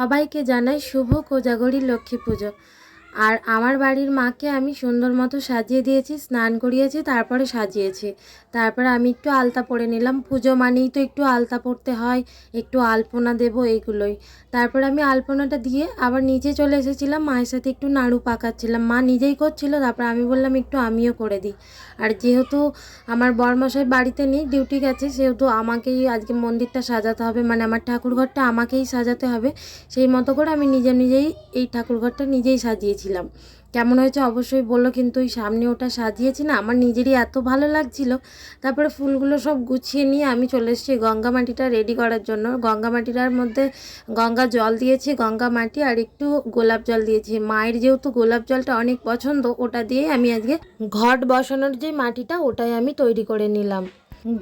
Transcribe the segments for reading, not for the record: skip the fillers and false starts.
সবাইকে জানাই শুভ কোজাগরী লক্ষ্মী পুজো। আর আমার বাড়ির মাকে আমি সুন্দর মতো সাজিয়ে দিয়েছি, স্নান করিয়েছি, তারপরে সাজিয়েছি। তারপরে আমি একটু আলতা পরে নিলাম। পুজো মানেই তো একটু আলতা পরতে হয়, একটু আলপনা দেব, এইগুলোই। তারপরে আমি আলপনাটা দিয়ে আবার নিচে চলে এসেছিলাম, মায়ের সাথে একটু নাড়ু পাকাচ্ছিলাম। মা নিজেই করছিল, তারপর আমি বললাম একটু আমিও করে দিই। আর যেহেতু আমার বরমশাই বাড়িতে নেই, ডিউটি গেছে, সেহেতু আমাকেই আজকে মন্দিরটা সাজাতে হবে, মানে আমার ঠাকুরঘরটা আমাকেই সাজাতে হবে। সেই মতো করে আমি নিজেই এই ঠাকুরঘরটা নিজেই সাজিয়েছিলাম। কেমন হয়েছে অবশ্যই বললো, কিন্তু ওই সামনে ওটা সাজিয়েছি না, আমার নিজেরই এত ভালো লাগছিল। তারপরে ফুলগুলো সব গুছিয়ে নিয়ে আমি চলে এসেছি গঙ্গা মাটিটা রেডি করার জন্য। গঙ্গা মাটিটার মধ্যে গঙ্গা জল দিয়েছি, গঙ্গা মাটি আর একটু গোলাপ জল দিয়েছি। মায়ের যেহেতু গোলাপ জলটা অনেক পছন্দ, ওটা দিয়ে আমি আজকে ঘট বসানোর যে মাটিটা ওটাই আমি তৈরি করে নিলাম।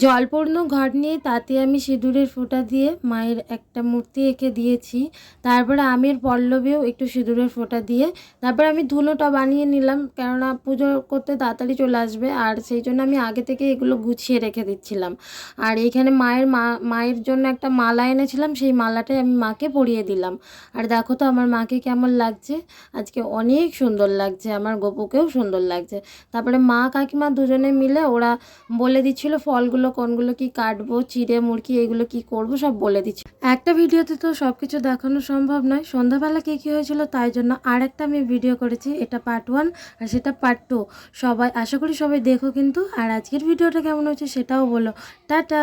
জলপূর্ণ ঘট নিয়ে তাতে আমি সিঁদুরের ফোঁটা দিয়ে মায়ের একটা মূর্তি এঁকে দিয়েছি। তারপরে আমের পল্লবেও একটু সিঁদুরের ফোঁটা দিয়ে তারপরে আমি ধুনোটা বানিয়ে নিলাম, কেননা পুজো করতে তাড়াতাড়ি চলে আসবে, আর সেই জন্য আমি আগে থেকে এগুলো গুছিয়ে রেখে দিচ্ছিলাম। আর এইখানে মায়ের জন্য একটা মালা এনেছিলাম, সেই মালাটাই আমি মাকে পরিয়ে দিলাম। আর দেখো তো আমার মাকে কেমন লাগছে, আজকে অনেক সুন্দর লাগছে, আমার গপুকেও সুন্দর লাগছে। তারপরে মা কাকিমা দুজনে মিলে ওরা বলে দিচ্ছিল ফলগুলো কোনগুলো কি কাটবো, চিড়ে মুড়কি এগুলো কি করব সব বলে দিচ্ছি। একটা ভিডিওতে তো সব কিছু দেখানো সম্ভব নয়, সন্ধ্যাবেলা কী হয়েছিল তাই জন্য আর একটা আমি ভিডিও করেছি, এটা পার্ট 1 আর সেটা পার্ট 2। সবাই আশা করি সবাই দেখো কিন্তু। আর আজকের ভিডিওটা কেমন হয়েছে সেটাও বলো। টাটা।